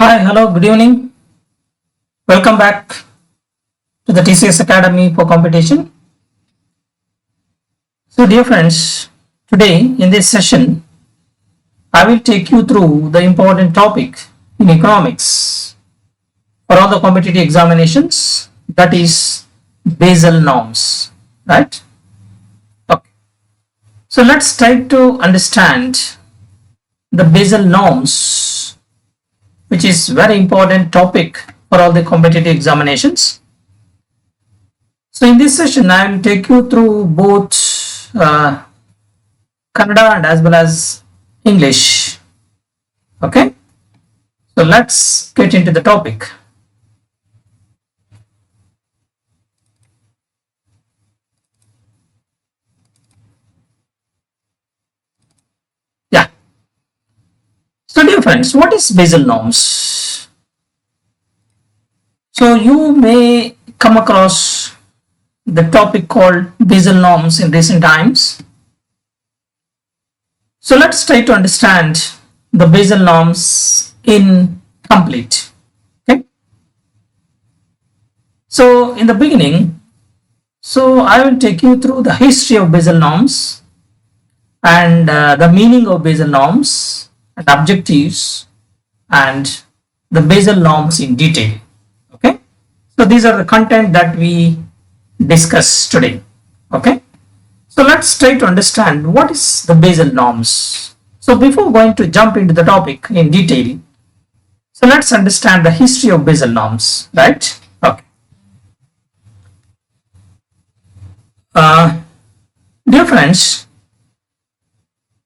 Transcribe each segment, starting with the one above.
Hi, hello, good evening. Welcome back to the TCS Academy for Competition. So, dear friends, today in this session, I will take you through the important topic in economics for all the competitive examinations, that is Basel norms, right? Okay. So, let's try to understand the Basel norms, which is very important topic for all the competitive examinations. So in this session, I will take you through both Kannada and as well as English. Okay. So let's get into the topic. Yeah. So dear friends, what is Basel norms? So you may come across the topic called Basel norms in recent times. So let's try to understand the Basel norms in complete. Okay. So in the beginning, so I will take you through the history of Basel norms and the meaning of Basel norms and objectives and the Basel norms in detail. Okay. So these are the content that we discuss today. Okay. So let's try to understand what is the Basel norms. So before going to jump into the topic in detail, so let's understand the history of Basel norms, right? Okay. Dear friends,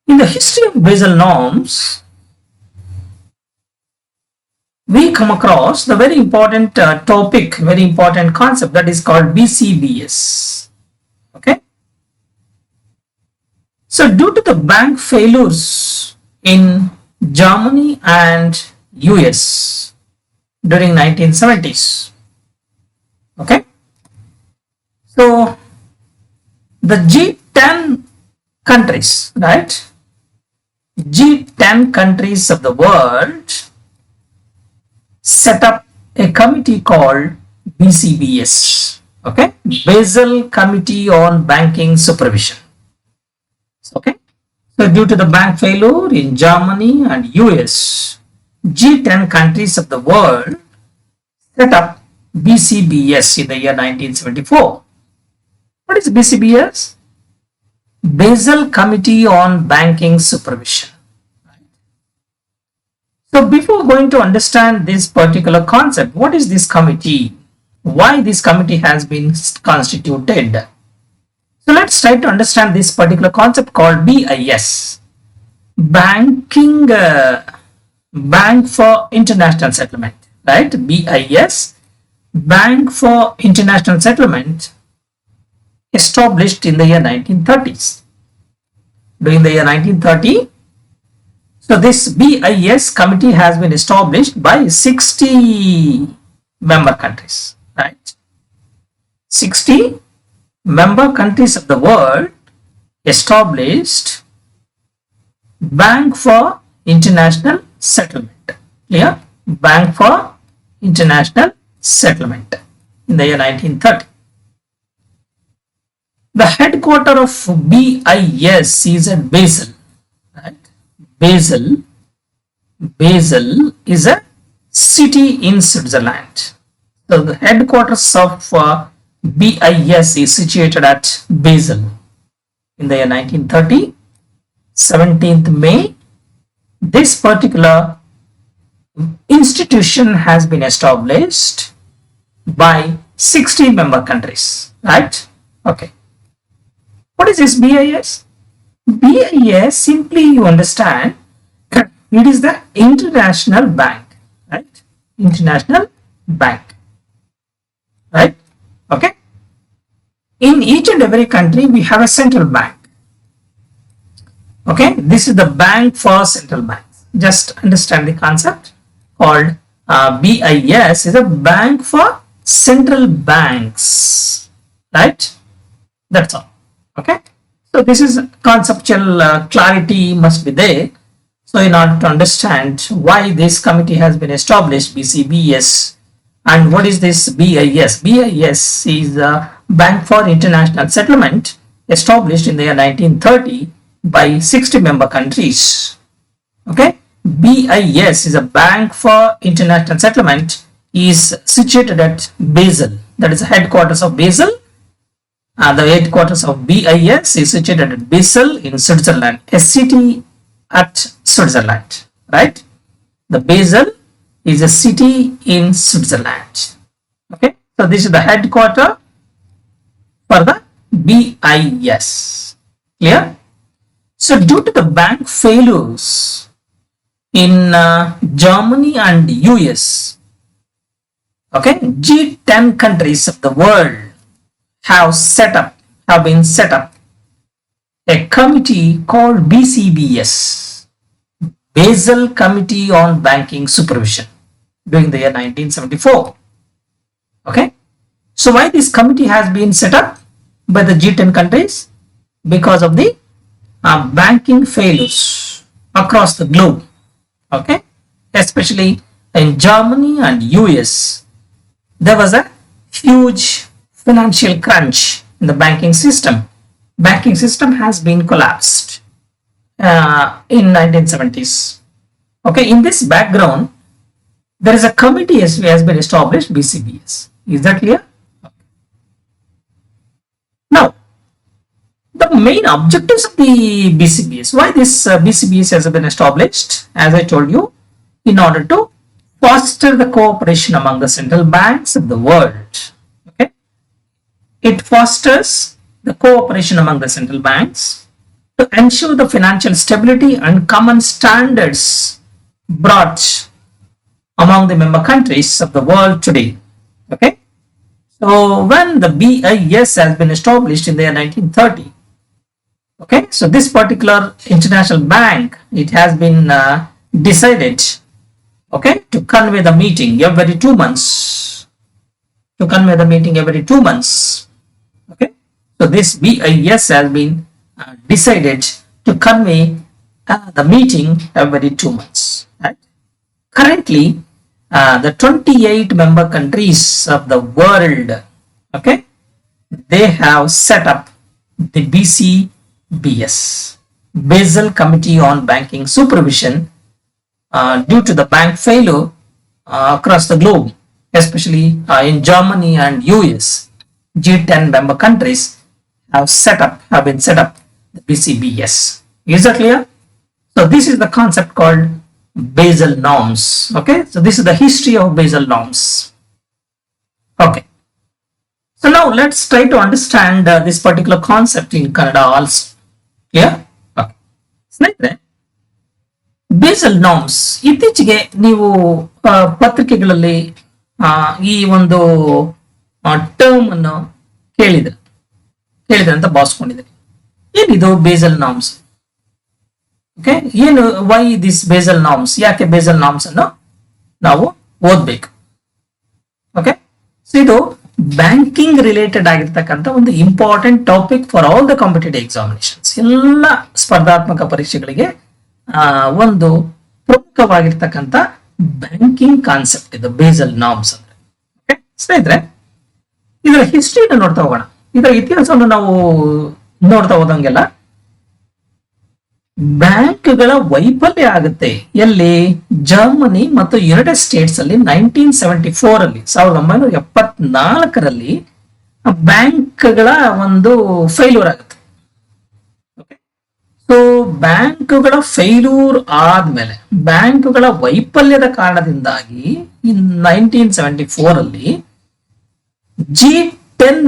in the history of Basel norms, we come across the very important topic, very important concept that is called BCBS. Okay. So due to the bank failures in Germany and US during 1970s, okay, so the G10 countries, right, G10 countries of the world set up a committee called BCBS, okay, Basel Committee on Banking Supervision. Okay, so due to the bank failure in Germany and US, G10 countries of the world set up BCBS in the year 1974. What is BCBS? Basel Committee on Banking Supervision. So before going to understand this particular concept, what is this committee? Why this committee has been constituted? So let's try to understand this particular concept called BIS, Banking Bank for International Settlement, right? BIS, Bank for International Settlement, established in the year 1930s. During the year 1930, so this BIS committee has been established by 60 member countries, right? 60 member countries of the world established Bank for International Settlement. Clear? Bank for International Settlement in the year 1930. The headquarters of BIS is at Basel. Right? Basel is a city in Switzerland. So the headquarters of BIS is situated at Basel in the year 1930, 17th May. This particular institution has been established by 60 member countries, right? Okay. What is this BIS? BIS, simply you understand, it is the international bank, right? International bank, right? Okay. In each and every country, we have a central bank. Okay. This is the bank for central banks. Just understand the concept called BIS is a bank for central banks, right? That's all. Okay. So this is conceptual clarity must be there. So in order to understand why this committee has been established, BCBS, and what is this BIS? BIS is a Bank for International Settlement, established in the year 1930 by 60 member countries. Okay, BIS is a Bank for International Settlement, is situated at Basel, that is the headquarters of Basel. The headquarters of BIS is situated at Basel in Switzerland, a city at Switzerland, right? The Basel is a city in Switzerland. Okay, so this is the headquarter for the BIS. Clear? So due to the bank failures in Germany and US, okay, G10 countries of the world have been set up a committee called BCBS, Basel Committee on Banking Supervision, during the year 1974. Okay, so why this committee has been set up by the G10 countries? Because of the banking failures across the globe. Okay, especially in Germany and US, there was a huge financial crunch in the banking system. Banking system has been collapsed in 1970s. Okay, in this background, there is a committee has been established, BCBS. Is that clear? Now, the main objectives of the BCBS, why this BCBS has been established, as I told you, in order to foster the cooperation among the central banks of the world. Okay, it fosters the cooperation among the central banks to ensure the financial stability and common standards brought among the member countries of the world today. Okay, so when the BIS has been established in the year 1930, okay, so this particular international bank, it has been decided, okay, to convey the meeting every 2 months. Okay, so this BIS has been decided to convey the meeting every 2 months. Right? Currently, the 28 member countries of the world, okay, they have set up the BCBS, Basel Committee on Banking Supervision, due to the bank failure across the globe, especially in Germany and US. G10 member countries have been set up the BCBS. Is that clear? So this is the concept called Basel Norms. Okay, so this is the history of Basel Norms. Okay, so now let's try to understand this particular concept in Kannada also. Clear? Okay. Snehitare, basal norms ಇತ್ತೀಚೆಗೆ ನೀವು ಪತ್ರಿಕೆಗಳಲ್ಲಿ ಈ ಒಂದು term ಅನ್ನು ಕೇಳಿದ್ರೆ ಅಂತ ಭಾವಿಸ್ಕೊಂಡಿದ್ದೀನಿ. ಏನಿದು basal norms? Okay, ಏನು ವೈ ದಿಸ್ ಬೇಸಲ್ ನಾರ್ಮ್ಸ್? ಯಾಕೆ ಬೇಸಲ್ ನಾರ್ಮ್ಸ್ ಅನ್ನು ನಾವು ಓದ್ಬೇಕು? ಓಕೆ, ಸೊ ಇದು ಬ್ಯಾಂಕಿಂಗ್ ರಿಲೇಟೆಡ್ ಆಗಿರ್ತಕ್ಕಂಥ ಒಂದು important topic for all the competitive examinations. ಎಲ್ಲ ಸ್ಪರ್ಧಾತ್ಮಕ ಪರೀಕ್ಷೆಗಳಿಗೆ ಒಂದು ಪ್ರಮುಖವಾಗಿರ್ತಕ್ಕಂಥ ಬ್ಯಾಂಕಿಂಗ್ ಕಾನ್ಸೆಪ್ಟ್ ಇದು ಬೇಸಲ್ ನಾರ್ಮ್ಸ್ ಅಂದ್ರೆ. ಓಕೆ ಸ್ನೇಹಿತರೆ, ಇದರ ಹಿಸ್ಟ್ರಿನ ನೋಡ್ತಾ ಹೋಗೋಣ. ಇದರ ಇತಿಹಾಸವನ್ನು ನಾವು ನೋಡ್ತಾ ಹೋದಂಗೆಲ್ಲ ಬ್ಯಾಂಕ್ಗಳ ವೈಫಲ್ಯ ಆಗುತ್ತೆ ಎಲ್ಲಿ? ಜರ್ಮನಿ ಮತ್ತು ಯುನೈಟೆಡ್ ಸ್ಟೇಟ್ಸ್ ಅಲ್ಲಿ 1974 ಅಲ್ಲಿ 1974ರಲ್ಲಿ ಬ್ಯಾಂಕ್ಗಳ ಒಂದು ಫೇಲ್ಯೂರ್ ಆಗುತ್ತೆ. ಓಕೆ, ಸೊ ಬ್ಯಾಂಕ್ಗಳ ಫೇಲ್ಯೂರ್ ಆದ್ಮೇಲೆ ಬ್ಯಾಂಕ್ಗಳ ವೈಫಲ್ಯದ ಕಾರಣದಿಂದಾಗಿ 1974 ಅಲ್ಲಿ G10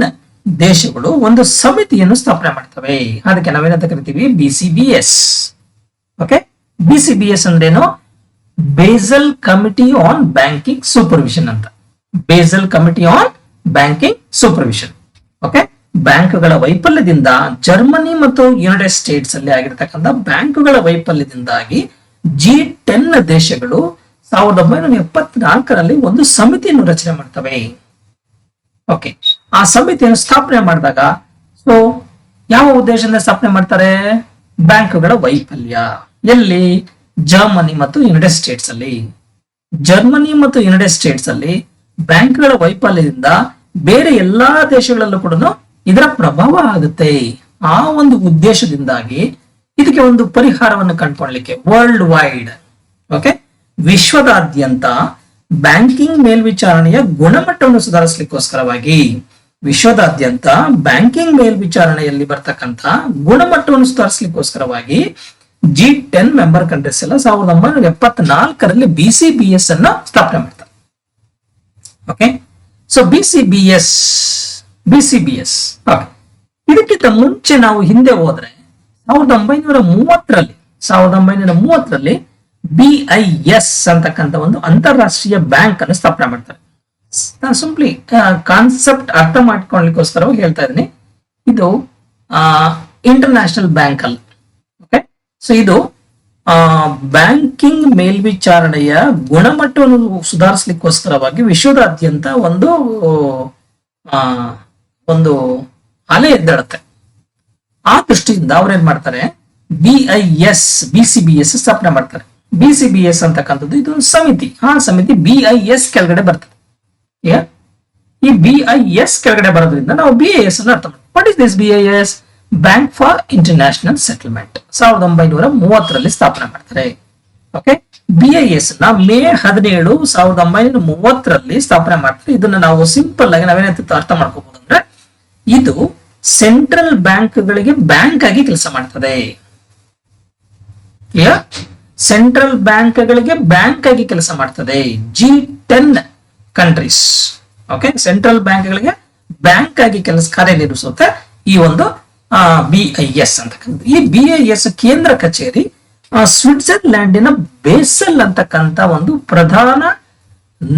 ದೇಶಗಳು ಒಂದು ಸಮಿತಿಯನ್ನು ಸ್ಥಾಪನೆ ಮಾಡ್ತವೆ. ಅದಕ್ಕೆ ನಾವೇನಂತ ಕರಿತೀವಿ? BCBS. ಓಕೆ, BCBS ಅಂದ್ರೇನು? Basel committee on banking supervision ಅಂತ. Basel committee on banking supervision. Okay, ಬ್ಯಾಂಕ್ಗಳ ವೈಫಲ್ಯದಿಂದ ಜರ್ಮನಿ ಮತ್ತು ಯುನೈಟೆಡ್ ಸ್ಟೇಟ್ಸ್ ಅಲ್ಲಿ ಆಗಿರ್ತಕ್ಕಂಥ ಬ್ಯಾಂಕ್ಗಳ ವೈಫಲ್ಯದಿಂದಾಗಿ G10 ದೇಶಗಳು 1974ರಲ್ಲಿ ಒಂದು ಸಮಿತಿಯನ್ನು ರಚನೆ ಮಾಡ್ತವೆ. ಓಕೆ, ಆ ಸಮಿತಿಯನ್ನು ಸ್ಥಾಪನೆ ಮಾಡಿದಾಗ ಸೊ ಯಾವ ಉದ್ದೇಶದಿಂದ ಸ್ಥಾಪನೆ ಮಾಡ್ತಾರೆ? ಬ್ಯಾಂಕ್ಗಳ ವೈಫಲ್ಯ ಎಲ್ಲಿ? ಜರ್ಮನಿ ಮತ್ತು ಯುನೈಟೆಡ್ ಸ್ಟೇಟ್ಸ್ ಅಲ್ಲಿ. ಜರ್ಮನಿ ಮತ್ತು ಯುನೈಟೆಡ್ ಸ್ಟೇಟ್ಸ್ ಅಲ್ಲಿ ಬ್ಯಾಂಕ್ಗಳ ವೈಫಲ್ಯದಿಂದ ಬೇರೆ ಎಲ್ಲಾ ದೇಶಗಳಲ್ಲೂ ಕೂಡ ಇದರ ಪ್ರಭಾವ ಆಗುತ್ತೆ. ಆ ಒಂದು ಉದ್ದೇಶದಿಂದಾಗಿ ಇದಕ್ಕೆ ಒಂದು ಪರಿಹಾರವನ್ನು ಕಂಡುಕೊಳ್ಳಲಿಕ್ಕೆ ವರ್ಲ್ಡ್ ವೈಡ್, ಓಕೆ, ವಿಶ್ವದಾದ್ಯಂತ ಬ್ಯಾಂಕಿಂಗ್ ಮೇಲ್ವಿಚಾರಣೆಯ ಗುಣಮಟ್ಟವನ್ನು ಸುಧಾರಿಸಲಿಕ್ಕೋಸ್ಕರವಾಗಿ, ವಿಶ್ವದಾದ್ಯಂತ ಬ್ಯಾಂಕಿಂಗ್ ಮೇಲ್ವಿಚಾರಣೆಯಲ್ಲಿ ಬರ್ತಕ್ಕಂಥ ಗುಣಮಟ್ಟವನ್ನು ಸುಧಾರಿಸಲಿಕ್ಕೋಸ್ಕರವಾಗಿ G10 ಮೆಂಬರ್ ಕಂಟ್ರೀಸ್ ಎಲ್ಲ 1974ರಲ್ಲಿ BCBS ಅನ್ನ ಸ್ಥಾಪನೆ ಮಾಡ್ತಾರೆ. Okay, so BCBS okay. ಇದಕ್ಕಿಂತ ಮುಂಚೆ ನಾವು ಹಿಂದೆ ಹೋದ್ರೆ 1930ರಲ್ಲಿ BIS ಅಂತಕ್ಕಂಥ ಒಂದು ಅಂತಾರಾಷ್ಟ್ರೀಯ ಬ್ಯಾಂಕ್ ಅನ್ನು ಸ್ಥಾಪನೆ ಮಾಡ್ತಾರೆ. ನಾನು ಸಿಂಪ್ಲಿ ಕಾನ್ಸೆಪ್ಟ್ ಅರ್ಥ ಮಾಡ್ಕೊಳ್ಳಿಕ್ಕೋಸ್ಕರವಾಗಿ ಹೇಳ್ತಾ ಇದ್ದೀನಿ. ಇದು ಇಂಟರ್ನ್ಯಾಷನಲ್ ಬ್ಯಾಂಕ್ ಅಲ್ಲ. ಓಕೆ, ಸೊ ಇದು ಬ್ಯಾಂಕಿಂಗ್ ಮೇಲ್ವಿಚಾರಣೆಯ ಗುಣಮಟ್ಟವನ್ನು ಸುಧಾರಿಸಲಿಕ್ಕೋಸ್ಕರವಾಗಿ ವಿಶ್ವದಾದ್ಯಂತ ಒಂದು ಅಲೆ ಎದ್ದಾಡುತ್ತೆ. ಆ ದೃಷ್ಟಿಯಿಂದ ಅವ್ರೇನ್ ಮಾಡ್ತಾರೆ, BCBS ಸ್ಥಾಪನೆ ಮಾಡ್ತಾರೆ. BCBS ಅಂತಕ್ಕಂಥದ್ದು ಇದು ಸಮಿತಿ. ಆ ಸಮಿತಿ BIS ಕೆಳಗಡೆ ಬರ್ತದೆ. ಈ BIS ಕೆಳಗಡೆ ಬರೋದ್ರಿಂದ ನಾವು BIS ಅನ್ನು ಅರ್ಥ ಮಾಡ್ತೀವಿ. What is this BIS? Bank for international settlement 1930ರಲ್ಲಿ ಸ್ಥಾಪನೆ ಮಾಡ್ತಾರೆ. ಓಕೆ, BIS ನ ಮೇ 17, 1930ರಲ್ಲಿ ಸ್ಥಾಪನೆ ಮಾಡ್ತಾರೆ. ಇದನ್ನ ನಾವು ಸಿಂಪಲ್ ಆಗಿ ನಾವೇನಂತ ಅರ್ಥ ಮಾಡ್ಕೋಬಹುದು ಅಂದ್ರೆ, ಇದು ಸೆಂಟ್ರಲ್ ಬ್ಯಾಂಕ್ಗಳಿಗೆ ಬ್ಯಾಂಕ್ ಆಗಿ ಕೆಲಸ ಮಾಡ್ತದೆ. ಸೆಂಟ್ರಲ್ ಬ್ಯಾಂಕ್ಗಳಿಗೆ ಬ್ಯಾಂಕ್ ಆಗಿ ಕೆಲಸ ಮಾಡ್ತದೆ. G10 ಕಂಟ್ರೀಸ್, ಓಕೆ, ಸೆಂಟ್ರಲ್ ಬ್ಯಾಂಕ್ಗಳಿಗೆ ಬ್ಯಾಂಕ್ ಆಗಿ ಕಾರ್ಯನಿರ್ವಹಿಸುತ್ತೆ ಈ ಒಂದು BIS ಅಂತಕ್ಕಂಥ. ಈ BIS ಕೇಂದ್ರ ಕಚೇರಿ ಸ್ವಿಟ್ಜರ್ಲ್ಯಾಂಡಿನ ಬೇಸಲ್ ಅಂತಕ್ಕಂಥ ಒಂದು ಪ್ರಧಾನ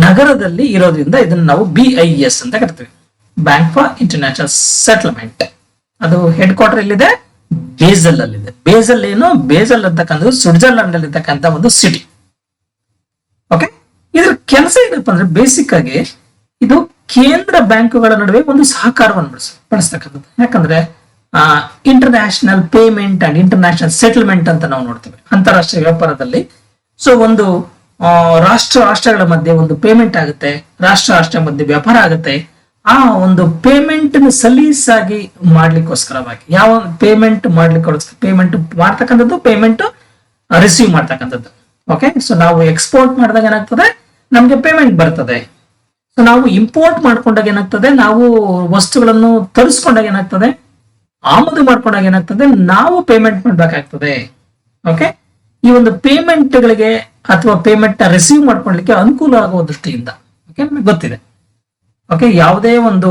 ನಗರದಲ್ಲಿ ಇರೋದ್ರಿಂದ ಇದನ್ನ ನಾವು BIS ಅಂತ ಕರಿತೀವಿ, ಬ್ಯಾಂಕ್ ಫಾರ್ ಇಂಟರ್ನ್ಯಾಷನಲ್ ಸೆಟಲ್ಮೆಂಟ್. ಅದು ಹೆಡ್ ಕ್ವಾರ್ಟರ್ ಎಲ್ಲಿದೆ? ಬೇಸಲ್ ಅಲ್ಲಿದೆ. ಬೇಸಲ್ ಏನು? ಬೇಸಲ್ ಅಂತಕ್ಕಂಥದ್ದು ಸ್ವಿಟ್ಜರ್ಲ್ಯಾಂಡ್ ಅಲ್ಲಿ ಇರ್ತಕ್ಕಂಥ ಒಂದು ಸಿಟಿ. ಓಕೆ, ಇದ್ರ ಕೆಲಸ ಏನಪ್ಪಾ ಅಂದ್ರೆ, ಬೇಸಿಕ್ ಆಗಿ ಇದು ಕೇಂದ್ರ ಬ್ಯಾಂಕುಗಳ ನಡುವೆ ಒಂದು ಸಹಕಾರವನ್ನು ಬಳಸ್ತಕ್ಕಂಥದ್ದು. ಯಾಕಂದ್ರೆ international payment and international settlement ಅಂತ ನಾವು ನೋಡ್ತೇವೆ ಅಂತಾರಾಷ್ಟ್ರೀಯ ವ್ಯಾಪಾರದಲ್ಲಿ. ಸೊ ಒಂದು ರಾಷ್ಟ್ರಗಳ ಮಧ್ಯೆ ಒಂದು ಪೇಮೆಂಟ್ ಆಗುತ್ತೆ, ರಾಷ್ಟ್ರ ಮಧ್ಯೆ ವ್ಯಾಪಾರ ಆಗುತ್ತೆ. ಆ ಒಂದು ಪೇಮೆಂಟ್ ಸಲೀಸಾಗಿ ಮಾಡ್ಲಿಕ್ಕೋಸ್ಕರವಾಗಿ, ಯಾವ ಪೇಮೆಂಟ್ ಪೇಮೆಂಟ್ ಮಾಡ್ತಕ್ಕಂಥದ್ದು, ಪೇಮೆಂಟ್ ರಿಸೀವ್ ಮಾಡ್ತಕ್ಕಂಥದ್ದು. ಓಕೆ, ಸೊ ನಾವು ಎಕ್ಸ್ಪೋರ್ಟ್ ಮಾಡಿದಾಗ ಏನಾಗ್ತದೆ, ನಮ್ಗೆ ಪೇಮೆಂಟ್ ಬರ್ತದೆ. ಸೊ ನಾವು ಇಂಪೋರ್ಟ್ ಮಾಡ್ಕೊಂಡಾಗ ಏನಾಗ್ತದೆ, ನಾವು ವಸ್ತುಗಳನ್ನು ತರಿಸ್ಕೊಂಡಾಗ ಏನಾಗ್ತದೆ, ಆಮದು ಮಾಡ್ಕೊಂಡಾಗ ಏನಾಗ್ತದೆ, ನಾವು ಪೇಮೆಂಟ್ ಮಾಡ್ಬೇಕಾಗ್ತದೆ. ಓಕೆ, ಈ ಒಂದು ಪೇಮೆಂಟ್ಗಳಿಗೆ ಅಥವಾ ಪೇಮೆಂಟ್ ರಿಸೀವ್ ಮಾಡ್ಕೊಳ್ಳಿಕ್ಕೆ ಅನುಕೂಲ ಆಗುವ ದೃಷ್ಟಿಯಿಂದ, ಓಕೆ, ನಮಗೆ ಗೊತ್ತಿದೆ. ಓಕೆ, ಯಾವುದೇ ಒಂದು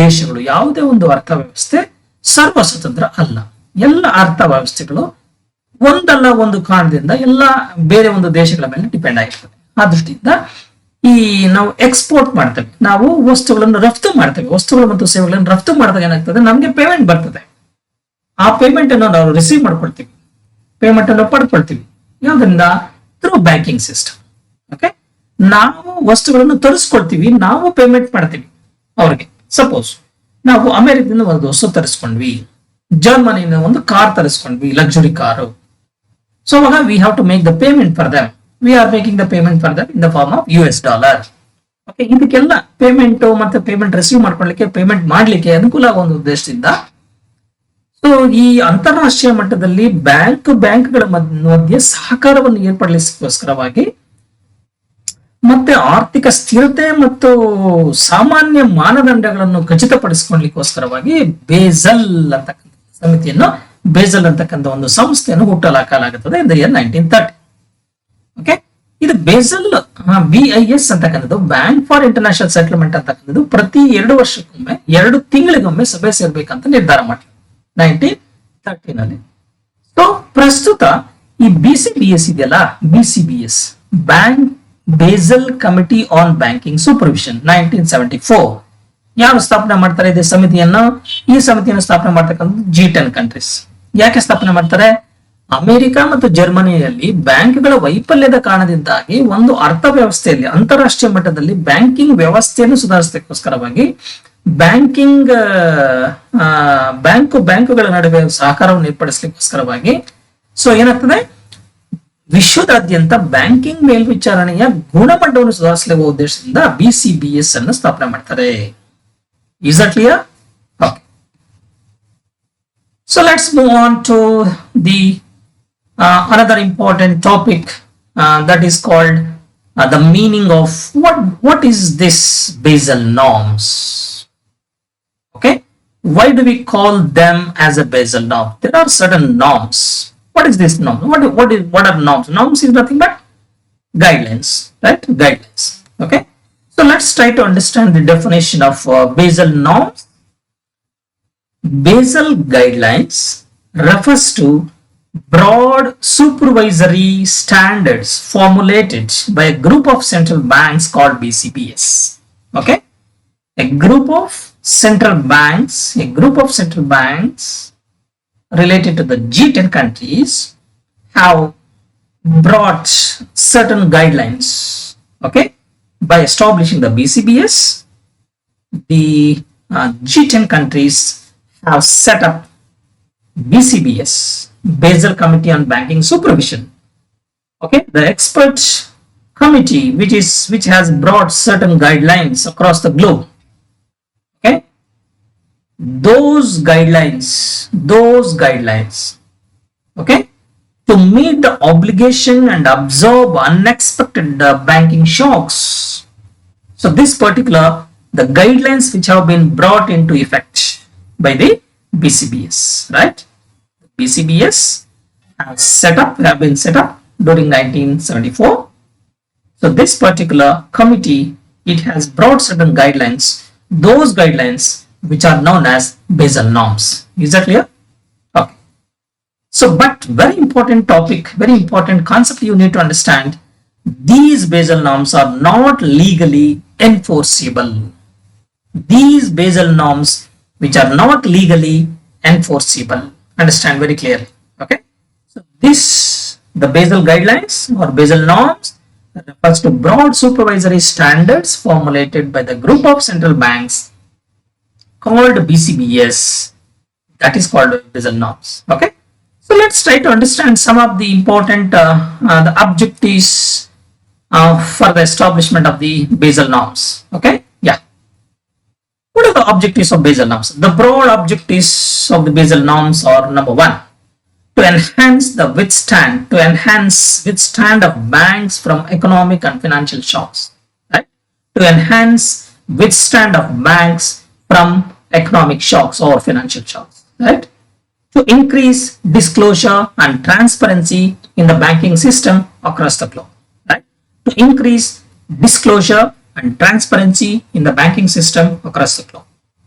ದೇಶಗಳು, ಯಾವುದೇ ಒಂದು ಅರ್ಥವ್ಯವಸ್ಥೆ ಸರ್ವ ಸ್ವತಂತ್ರ ಅಲ್ಲ. ಎಲ್ಲ ಅರ್ಥವ್ಯವಸ್ಥೆಗಳು ಒಂದಲ್ಲ ಒಂದು ಕಾರಣದಿಂದ ಎಲ್ಲ ಬೇರೆ ಒಂದು ದೇಶಗಳ ಮೇಲೆ ಡಿಪೆಂಡ್ ಆಗಿರ್ತದೆ. ಆ ದೃಷ್ಟಿಯಿಂದ ಈ ನಾವು ಎಕ್ಸ್ಪೋರ್ಟ್ ಮಾಡ್ತೇವೆ, ನಾವು ವಸ್ತುಗಳನ್ನು ರಫ್ತು ಮಾಡ್ತೇವೆ, ವಸ್ತುಗಳು ಮತ್ತು ಸೇವೆಗಳನ್ನು ರಫ್ತು ಮಾಡಿದಾಗ ಏನಾಗ್ತದೆ, ನಮ್ಗೆ ಪೇಮೆಂಟ್ ಬರ್ತದೆ. ಆ ಪೇಮೆಂಟ್ ಅನ್ನು ನಾವು ರಿಸೀವ್ ಮಾಡ್ಕೊಳ್ತೀವಿ, ಪೇಮೆಂಟ್ ಅನ್ನು ಪಡ್ಕೊಳ್ತೀವಿ. ಯಾವ್ದ್ರಿಂದ? Through banking system. ಓಕೆ, ನಾವು ವಸ್ತುಗಳನ್ನು ತರಿಸ್ಕೊಳ್ತೀವಿ, ನಾವು ಪೇಮೆಂಟ್ ಮಾಡ್ತೀವಿ ಅವ್ರಿಗೆ. ಸಪೋಸ್ ನಾವು ಅಮೆರಿಕದಿಂದ ಒಂದು ವಸ್ತು ತರಿಸ್ಕೊಂಡ್ವಿ, ಜರ್ಮನಿಯಿಂದ ಒಂದು ಕಾರ್ ತರಿಸ್ಕೊಂಡ್ವಿ, ಲಕ್ಸುರಿ ಕಾರು. ಸೊ ಅವಾಗ we have to make the payment for them. We are making the payment for them in the form of US dollar. Okay, ಇದಕ್ಕೆಲ್ಲ ಪೇಮೆಂಟ್ ಮತ್ತೆ ಪೇಮೆಂಟ್ ರಿಸೀವ್ ಮಾಡ್ಕೊಳ್ಳಿಕ್ಕೆ, ಪೇಮೆಂಟ್ ಮಾಡ್ಲಿಕ್ಕೆ ಅನುಕೂಲ ಆಗೋ ಒಂದು ಉದ್ದೇಶದಿಂದ ಸೊ ಈ ಅಂತಾರಾಷ್ಟ್ರೀಯ ಮಟ್ಟದಲ್ಲಿ ಬ್ಯಾಂಕ್ಗಳ ಮಧ್ಯೆ ಸಹಕಾರವನ್ನು ಏರ್ಪಡಿಸಲಿಕ್ಕೋಸ್ಕರವಾಗಿ ಮತ್ತೆ ಆರ್ಥಿಕ ಸ್ಥಿರತೆ ಮತ್ತು ಸಾಮಾನ್ಯ ಮಾನದಂಡಗಳನ್ನು ಖಚಿತಪಡಿಸಿಕೊಳ್ಳಲಿಕ್ಕೋಸ್ಕರವಾಗಿ ಬೇಸಲ್ ಅಂತಕ್ಕಂಥ ಸಮಿತಿಯನ್ನು, ಬೇಸಲ್ ಅಂತಕ್ಕಂಥ ಒಂದು ಸಂಸ್ಥೆಯನ್ನು ಹುಟ್ಟಲಾಗುತ್ತದೆ in the year 1930. ಓಕೆ, ಇದು ಬೇಸಲ್ BIS ಅಂತಕ್ಕಂಥದ್ದು, ಬ್ಯಾಂಕ್ ಫಾರ್ ಇಂಟರ್ನ್ಯಾಷನಲ್ ಸೆಟಲ್ಮೆಂಟ್ ಅಂತಕ್ಕಂಥದ್ದು ಪ್ರತಿ 2 ವರ್ಷಕ್ಕೊಮ್ಮೆ 2 ತಿಂಗಳಿಗೊಮ್ಮೆ ಸಭೆ ಸೇರ್ಬೇಕಂತ ನಿರ್ಧಾರ ಮಾಡಿದ್ರು 1930ನಲ್ಲಿ. ಸೊ ಪ್ರಸ್ತುತ ಈ BCBS ಇದೆಯಲ್ಲ, BCBS bank basal committee on banking supervision 1974 ಯಾರು ಸ್ಥಾಪನೆ ಮಾಡ್ತಾರೆ ಇದೇ ಸಮಿತಿಯನ್ನು? ಈ ಸಮಿತಿಯನ್ನು ಸ್ಥಾಪನೆ ಮಾಡ್ತಕ್ಕಂಥ G10 ಕಂಟ್ರೀಸ್. ಯಾಕೆ ಸ್ಥಾಪನೆ ಮಾಡ್ತಾರೆ? ಅಮೆರಿಕ ಮತ್ತು ಜರ್ಮನಿಯಲ್ಲಿ ಬ್ಯಾಂಕ್ಗಳ ವೈಫಲ್ಯದ ಕಾರಣದಿಂದಾಗಿ ಒಂದು ಅರ್ಥವ್ಯವಸ್ಥೆಯಲ್ಲಿ, ಅಂತಾರಾಷ್ಟ್ರೀಯ ಮಟ್ಟದಲ್ಲಿ ಬ್ಯಾಂಕಿಂಗ್ ವ್ಯವಸ್ಥೆಯನ್ನು ಸುಧಾರಿಸಲಿಕ್ಕೋಸ್ಕರವಾಗಿ ಬ್ಯಾಂಕುಗಳ ನಡುವೆ ಸಹಕಾರವನ್ನು ಏರ್ಪಡಿಸಲಿಕ್ಕೋಸ್ಕರವಾಗಿ ಸೊ ಏನಾಗ್ತದೆ, ವಿಶ್ವದಾದ್ಯಂತ ಬ್ಯಾಂಕಿಂಗ್ ಮೇಲ್ವಿಚಾರಣೆಯ ಗುಣಮಟ್ಟವನ್ನು ಸುಧಾರಿಸುವ ಉದ್ದೇಶದಿಂದ BCBS ಅನ್ನು ಸ್ಥಾಪನೆ ಮಾಡ್ತಾರೆ. Is that clear? Okay. So let's move on to the another important topic that is called the meaning of what is this Basel norms. Okay, why do we call them as a Basel norm? There are certain norms. What is this norm? What are norms? Norms is nothing but guidelines, right? Guidelines. Okay, so let's try to understand the definition of Basel norms. Basel guidelines refers to broad supervisory standards formulated by a group of central banks called BCBS. Okay, a group of central banks related to the G10 countries have brought certain guidelines. Okay, by establishing the BCBS, the G10 countries have set up BCBS, Basel Committee on Banking Supervision. Okay, the expert committee which has brought certain guidelines across the globe. Okay, those guidelines, okay, to meet the obligation and absorb unexpected banking shocks. So this particular, the guidelines which have been brought into effect by the BCBS, right? BCBS have been set up during 1974. So this particular committee, it has brought certain guidelines, those guidelines which are known as Basel norms. Is that clear? Okay. So, but very important topic, very important concept you need to understand. These Basel norms are not legally enforceable. These Basel norms which are not legally enforceable. Understand very clearly. Okay. So this, the Basel guidelines or Basel norms, refers to broad supervisory standards formulated by the group of central banks called BCBS. That is called Basel norms. Okay. So let's try to understand some of the important the objectives for the establishment of the Basel norms. Okay. Yeah. What are the objectives of Basel norms? The broad objectives of the Basel norms are: number one, to enhance withstand of banks from economic and financial shocks. Right? To enhance withstand of banks from economic shocks or financial shocks. Right? To increase disclosure and transparency in the banking system across the globe. Right? To increase disclosure and transparency in the banking system across the globe.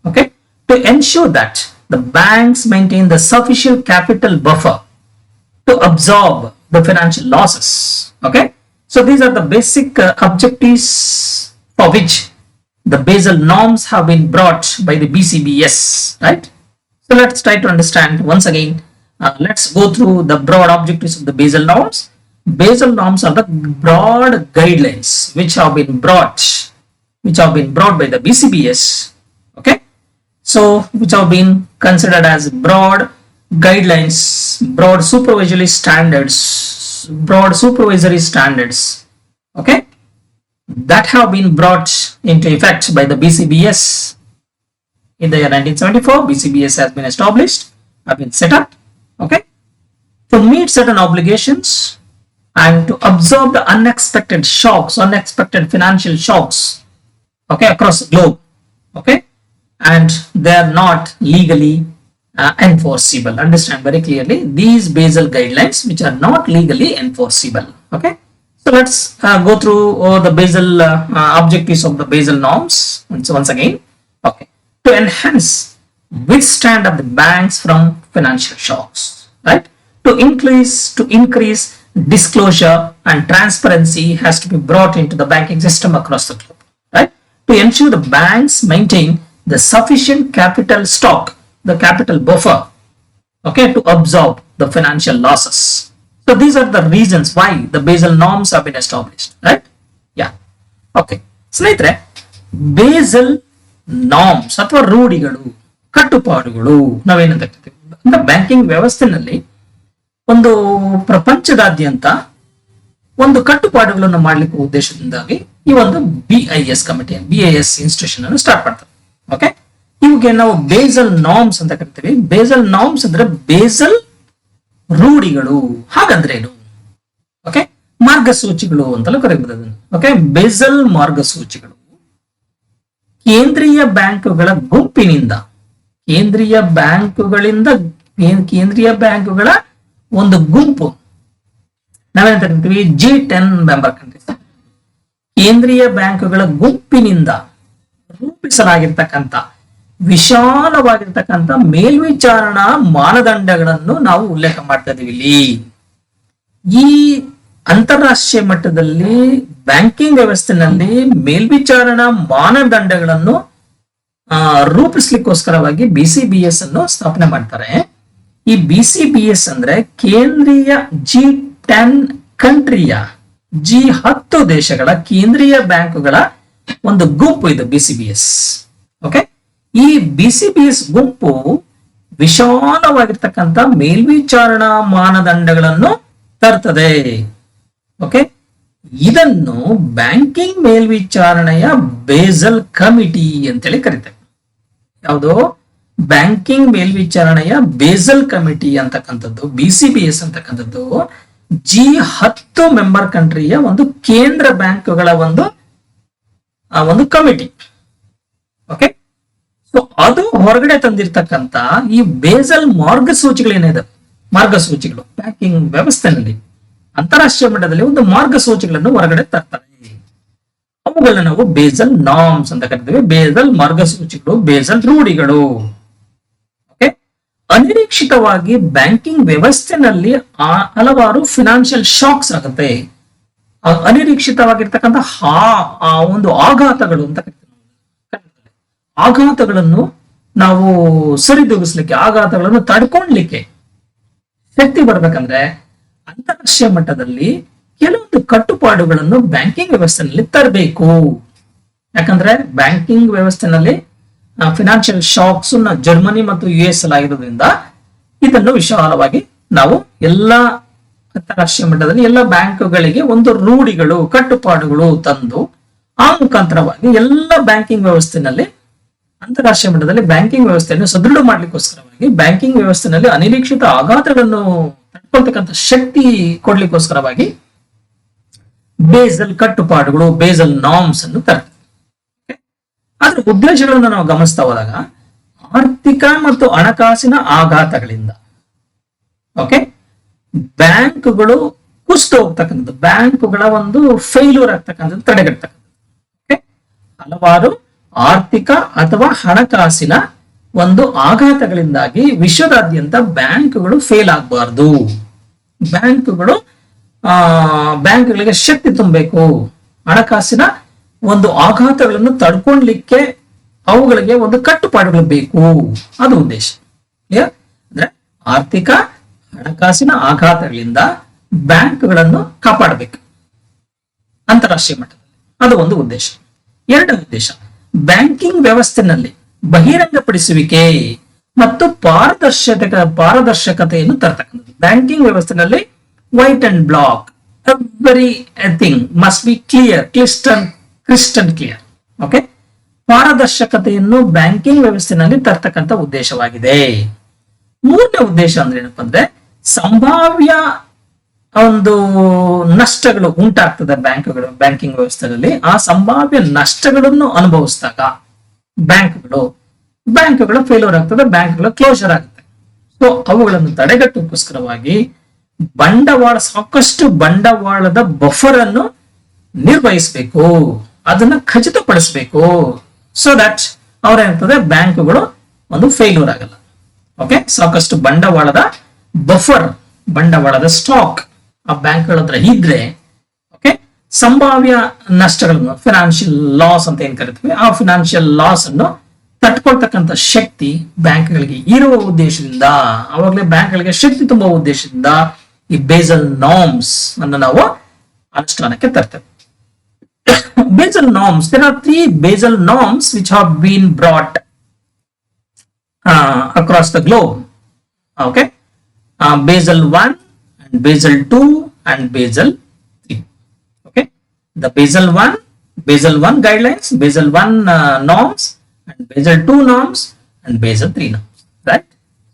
Okay, to ensure that the banks maintain the sufficient capital buffer to absorb the financial losses. Okay, so these are the basic objectives for which the Basel norms have been brought by the BCBS. Right, so let's try to understand once again. Let's go through the broad objectives of the Basel norms. Basel norms are the broad guidelines which have been brought by the BCBS. Okay, so which have been considered as broad guidelines, broad supervisory standards, okay, that have been brought into effect by the BCBS in the year 1974. BCBS has been established, have been set up, okay, to meet certain obligations and to absorb the unexpected financial shocks, okay, across the globe. Okay, and they are not legally enforceable. Understand very clearly these Basel guidelines which are not legally enforceable. Okay, so let's go through the Basel objectives of the Basel norms once again. Okay, to enhance withstand of the banks from financial shocks. Right, to increase disclosure and transparency has to be brought into the banking system across the globe. Right, to ensure the banks maintain the sufficient capital stock, the capital buffer, okay, to absorb the financial losses. So these are the reasons why the Basel norms have been established. Right? Yeah. Okay. ಸ್ನೇಹಿತರೆ, basal norms ಅಥವಾ ರೂಢಿಗಳು, ಕಟ್ಟುಪಾಡುಗಳು ನಾವೇನಂತ ಕರಿತೀವಿ ಅಂದ್ರೆ banking ವ್ಯವಸ್ಥೆನಲ್ಲಿ ಒಂದು ಪ್ರಪಂಚದಾದ್ಯಂತ ಒಂದು ಕಟ್ಟುಪಾಡುಗಳನ್ನು ಮಾಡ್ಲಿಕ್ಕೆ ಉದ್ದೇಶದಿಂದಾಗಿ ಈ ಒಂದು BIS ಕಮಿಟಿ BIS ಇನ್ಸ್ಟಿಟ್ಯೂಷನ್ ಅನ್ನು ಸ್ಟಾರ್ಟ್ ಮಾಡ್ತಾರೆ. ಓಕೆ, ಇವುಗೆ ನಾವು ಬೇಸಲ್ ನಾರ್ಮ್ಸ್ ಅಂತ ಕರಿತೀವಿ. ಬೇಸಲ್ ನಾರ್ಮ್ಸ್ ಅಂದ್ರೆ ಬೇಸಲ್ ರೂಢಿಗಳು. ಹಾಗಂದ್ರೇನು? ಓಕೆ, ಮಾರ್ಗಸೂಚಿಗಳು ಅಂತಲೂ ಕರೀಬಹುದು ಅದನ್ನು. ಓಕೆ, ಬೇಸಲ್ ಮಾರ್ಗಸೂಚಿಗಳು ಕೇಂದ್ರೀಯ ಬ್ಯಾಂಕುಗಳ ಗುಂಪಿನಿಂದ ಕೇಂದ್ರೀಯ ಬ್ಯಾಂಕುಗಳ ಒಂದು ಗುಂಪು, ನಾವೇನ್ ಕರಿತೀವಿ G10 ಮೆಂಬರ್ ಕಂಟ್ರೀಸ್, ಕೇಂದ್ರೀಯ ಬ್ಯಾಂಕುಗಳ ಗುಂಪಿನಿಂದ ರೂಪಿಸಲಾಗಿರ್ತಕ್ಕಂಥ ವಿಶಾಲವಾಗಿರ್ತಕ್ಕಂಥ ಮೇಲ್ವಿಚಾರಣಾ ಮಾನದಂಡಗಳನ್ನು ನಾವು ಉಲ್ಲೇಖ ಮಾಡ್ತಾ ಇದೀವಿ ಇಲ್ಲಿ. ಈ ಅಂತಾರಾಷ್ಟ್ರೀಯ ಮಟ್ಟದಲ್ಲಿ ಬ್ಯಾಂಕಿಂಗ್ ವ್ಯವಸ್ಥೆನಲ್ಲಿ ಮೇಲ್ವಿಚಾರಣಾ ಮಾನದಂಡಗಳನ್ನು ರೂಪಿಸ್ಲಿಕ್ಕೋಸ್ಕರವಾಗಿ BCBS ಅನ್ನು ಸ್ಥಾಪನೆ ಮಾಡ್ತಾರೆ. ಈ BCBS ಅಂದ್ರೆ ಕೇಂದ್ರೀಯ G10 ಕಂಟ್ರಿಯ G10 ದೇಶಗಳ ಕೇಂದ್ರೀಯ ಬ್ಯಾಂಕುಗಳ ಒಂದು ಗುಂಪು ಇದು BCBS. ಓಕೆ, ಈ BCBS ಗುಂಪು ವಿಶಾಲವಾಗಿರ್ತಕ್ಕಂಥ ಮೇಲ್ವಿಚಾರಣಾ ಮಾನದಂಡಗಳನ್ನು ತರ್ತದೆ. ಓಕೆ, ಇದನ್ನು ಬ್ಯಾಂಕಿಂಗ್ ಮೇಲ್ವಿಚಾರಣೆಯ ಬೇಸಲ್ ಕಮಿಟಿ ಅಂತೇಳಿ ಕರೀತೇವೆ. ಯಾವುದೋ ಬ್ಯಾಂಕಿಂಗ್ ಮೇಲ್ವಿಚಾರಣೆಯ ಬೇಸಲ್ ಕಮಿಟಿ ಅಂತಕ್ಕಂಥದ್ದು BCBS ಅಂತಕ್ಕಂಥದ್ದು G10 ಮೆಂಬರ್ ಕಂಟ್ರಿಯ ಒಂದು ಕೇಂದ್ರ ಬ್ಯಾಂಕುಗಳ ಒಂದು ಕಮಿಟಿ. ಓಕೆ, ಸೊ ಅದು ಹೊರಗಡೆ ತಂದಿರ್ತಕ್ಕಂಥ ಈ ಬೇಸಲ್ ಮಾರ್ಗಸೂಚಿಗಳೇನಿದೆ, ಮಾರ್ಗಸೂಚಿಗಳು ಬ್ಯಾಂಕಿಂಗ್ ವ್ಯವಸ್ಥೆನಲ್ಲಿ ಅಂತಾರಾಷ್ಟ್ರೀಯ ಮಟ್ಟದಲ್ಲಿ ಒಂದು ಮಾರ್ಗಸೂಚಿಗಳನ್ನು ಹೊರಗಡೆ ತರ್ತಾರೆ. ಅವುಗಳನ್ನ ನಾವು ಬೇಸಲ್ ನಾರ್ಮ್ಸ್ ಅಂತ ಕರಿತೀವಿ. ಬೇಸಲ್ ಮಾರ್ಗಸೂಚಿಗಳು, ಬೇಸಲ್ ರೂಢಿಗಳು. ಓಕೆ, ಅನಿರೀಕ್ಷಿತವಾಗಿ ಬ್ಯಾಂಕಿಂಗ್ ವ್ಯವಸ್ಥೆನಲ್ಲಿ ಹಲವಾರು ಫಿನಾನ್ಷಿಯಲ್ ಶಾಕ್ಸ್ ಆಗುತ್ತೆ. ಅನಿರೀಕ್ಷಿತವಾಗಿರ್ತಕ್ಕಂಥ ಒಂದು ಆಘಾತಗಳು ಅಂತ ಕರಿತೀವಿ. ಆಘಾತಗಳನ್ನು ನಾವು ಸರಿದೂಗಿಸ್ಲಿಕ್ಕೆ, ಆಘಾತಗಳನ್ನು ತಡ್ಕೊಳ್ಲಿಕ್ಕೆ ಶಕ್ತಿ ಬರ್ಬೇಕಂದ್ರೆ ಅಂತಾರಾಷ್ಟ್ರೀಯ ಮಟ್ಟದಲ್ಲಿ ಕೆಲವೊಂದು ಕಟ್ಟುಪಾಡುಗಳನ್ನು ಬ್ಯಾಂಕಿಂಗ್ ವ್ಯವಸ್ಥೆನಲ್ಲಿ ತರಬೇಕು. ಯಾಕಂದ್ರೆ ಬ್ಯಾಂಕಿಂಗ್ ವ್ಯವಸ್ಥೆನಲ್ಲಿ ಫಿನಾನ್ಷಿಯಲ್ ಶಾಕ್ಸ್ ಜರ್ಮನಿ ಮತ್ತು US ಅಲ್ಲಿ ಆಗಿರೋದ್ರಿಂದ ಇದನ್ನು ವಿಶಾಲವಾಗಿ ನಾವು ಎಲ್ಲಾ ಅಂತಾರಾಷ್ಟ್ರೀಯ ಮಟ್ಟದಲ್ಲಿ ಎಲ್ಲ ಬ್ಯಾಂಕುಗಳಿಗೆ ಒಂದು ರೂಢಿಗಳು, ಕಟ್ಟುಪಾಡುಗಳು ತಂದು ಆ ಮುಖಾಂತರವಾಗಿ ಎಲ್ಲ ಬ್ಯಾಂಕಿಂಗ್ ವ್ಯವಸ್ಥೆನಲ್ಲಿ ಅಂತಾರಾಷ್ಟ್ರೀಯ ಮಟ್ಟದಲ್ಲಿ ಬ್ಯಾಂಕಿಂಗ್ ವ್ಯವಸ್ಥೆಯನ್ನು ಸದೃಢ ಮಾಡ್ಲಿಕ್ಕೋಸ್ಕರವಾಗಿ ಬ್ಯಾಂಕಿಂಗ್ ವ್ಯವಸ್ಥೆನಲ್ಲಿ ಅನಿರೀಕ್ಷಿತ ಆಘಾತಗಳನ್ನು ತಡ್ಕೊಳ್ತಕ್ಕಂಥ ಶಕ್ತಿ ಕೊಡ್ಲಿಕ್ಕೋಸ್ಕರವಾಗಿ ಬೇಸಲ್ ಕಟ್ಟುಪಾಡುಗಳು, ಬೇಸಲ್ ನಾರ್ಮ್ಸ್ ಅನ್ನು ತರ್ತದೆ. ಆದ್ರೆ ಉದ್ದೇಶಗಳನ್ನು ನಾವು ಗಮನಿಸ್ತಾ ಹೋದಾಗ ಆರ್ಥಿಕ ಮತ್ತು ಹಣಕಾಸಿನ ಆಘಾತಗಳಿಂದ ಓಕೆ ಬ್ಯಾಂಕುಗಳು ಕುಸಿದು ಹೋಗ್ತಕ್ಕಂಥದ್ದು, ಬ್ಯಾಂಕುಗಳ ಒಂದು ಫೇಲ್ಯೂರ್ ಆಗ್ತಕ್ಕಂಥದ್ದು ತಡೆಗಟ್ಟತಕ್ಕಂಥದ್ದು. ಹಲವಾರು ಆರ್ಥಿಕ ಅಥವಾ ಹಣಕಾಸಿನ ಒಂದು ಆಘಾತಗಳಿಂದಾಗಿ ವಿಶ್ವದಾದ್ಯಂತ ಬ್ಯಾಂಕುಗಳು ಫೇಲ್ ಆಗಬಾರ್ದು. ಬ್ಯಾಂಕ್ಗಳಿಗೆ ಶಕ್ತಿ ತುಂಬಬೇಕು. ಹಣಕಾಸಿನ ಒಂದು ಆಘಾತಗಳನ್ನು ತಡ್ಕೊಳ್ಲಿಕ್ಕೆ ಅವುಗಳಿಗೆ ಒಂದು ಕಟ್ಟುಪಾಡುಗಳು ಬೇಕು. ಅದು ಉದ್ದೇಶ. ಅಂದ್ರೆ ಆರ್ಥಿಕ ಹಣಕಾಸಿನ ಆಘಾತಗಳಿಂದ ಬ್ಯಾಂಕ್ಗಳನ್ನು ಕಾಪಾಡಬೇಕು ಅಂತಾರಾಷ್ಟ್ರೀಯ ಮಟ್ಟದಲ್ಲಿ. ಅದು ಒಂದು ಉದ್ದೇಶ. ಎರಡನೇ ಉದ್ದೇಶ, ಬ್ಯಾಂಕಿಂಗ್ ವ್ಯವಸ್ಥೆನಲ್ಲಿ ಬಹಿರಂಗಪಡಿಸುವಿಕೆ ಮತ್ತು ಪಾರದರ್ಶಕತೆಯನ್ನು ತರ್ತಕ್ಕಂಥದ್ದು. ಬ್ಯಾಂಕಿಂಗ್ ವ್ಯವಸ್ಥೆನಲ್ಲಿ white and black everything must be clear, crystal clear. Okay, ಪಾರದರ್ಶಕತೆಯನ್ನು ಬ್ಯಾಂಕಿಂಗ್ ವ್ಯವಸ್ಥೆನಲ್ಲಿ ತರ್ತಕ್ಕಂಥ ಉದ್ದೇಶವಾಗಿದೆ. ಮೂರನೇ ಉದ್ದೇಶ ಅಂದ್ರೆ ಏನಪ್ಪಾ ಅಂದ್ರೆ ಸಂಭಾವ್ಯ ಒಂದು ನಷ್ಟಗಳು ಉಂಟಾಗ್ತದೆ ಬ್ಯಾಂಕಿಂಗ್ ವ್ಯವಸ್ಥೆಯಲ್ಲಿ. ಆ ಸಂಭಾವ್ಯ ನಷ್ಟಗಳನ್ನು ಅನುಭವಿಸಿದಾಗ ಬ್ಯಾಂಕ್ಗಳು ಫೇಲ್ಯೂರ್ ಆಗ್ತದೆ, ಬ್ಯಾಂಕ್ಗಳು ಕ್ಲೋಸರ್ ಆಗುತ್ತೆ. ಸೊ ಅವುಗಳನ್ನು ತಡೆಗಟ್ಟೋಕ್ಕೋಸ್ಕರವಾಗಿ ಸಾಕಷ್ಟು ಬಂಡವಾಳದ ಬಫರ್ ಅನ್ನು ನಿರ್ವಹಿಸಬೇಕು, ಅದನ್ನ ಖಚಿತಪಡಿಸಬೇಕು. ಸೊ ದಟ್ ಅವ್ರೇನಾಗ್ತದೆ ಬ್ಯಾಂಕ್ಗಳು ಒಂದು ಫೇಲ್ಯೂರ್ ಆಗಲ್ಲ. ಓಕೆ, ಸಾಕಷ್ಟು ಬಂಡವಾಳದ ಬಫರ್, ಬಂಡವಾಳದ ಸ್ಟಾಕ್ ಆ ಬ್ಯಾಂಕ್ಗಳ ಹತ್ರ ಇದ್ರೆ ಓಕೆ ಸಂಭಾವ್ಯ ನಷ್ಟಗಳನ್ನು, ಫಿನಾನ್ಷಿಯಲ್ ಲಾಸ್ ಅಂತ ಏನ್ ಕರಿತೀವಿ, ಆ ಫಿನಾನ್ಷಿಯಲ್ ಲಾಸ್ ಅನ್ನು ತಟ್ಕೊಳ್ತಕ್ಕಂಥ ಶಕ್ತಿ ಬ್ಯಾಂಕ್ಗಳಿಗೆ ಇರುವ ಉದ್ದೇಶದಿಂದ, ಅವಾಗಲೇ ಬ್ಯಾಂಕ್ಗಳಿಗೆ ಶಕ್ತಿ ತುಂಬುವ ಉದ್ದೇಶದಿಂದ ಈ ಬೇಸಲ್ ನಾರ್ಮ್ಸ್ ಅನ್ನು ನಾವು ಅನುಷ್ಠಾನಕ್ಕೆ ತರ್ತೇವೆ. Basel norms. There are 3 Basel norms which have been brought across the globe. Okay, Basel 1 and Basel 2 and Basel 3. the Basel 1 guidelines, Basel 1 norms, and Basel 2 norms, and Basel 3 norms, right?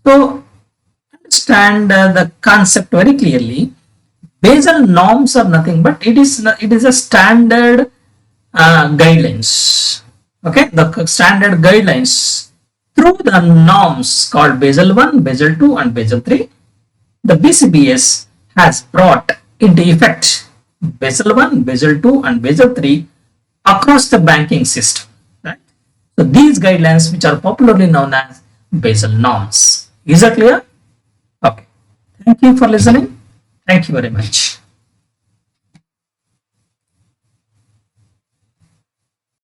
So understand the concept very clearly. Basel norms are nothing but it is a standard guidelines. Okay, the standard guidelines through the norms called Basel 1, Basel 2, and Basel 3. The BCBS has brought into effect Basel 1, Basel 2, and Basel 3 across the banking system. Right? So these guidelines, which are popularly known as Basel norms. Is that clear? Okay. Thank you for listening. Thank you very much.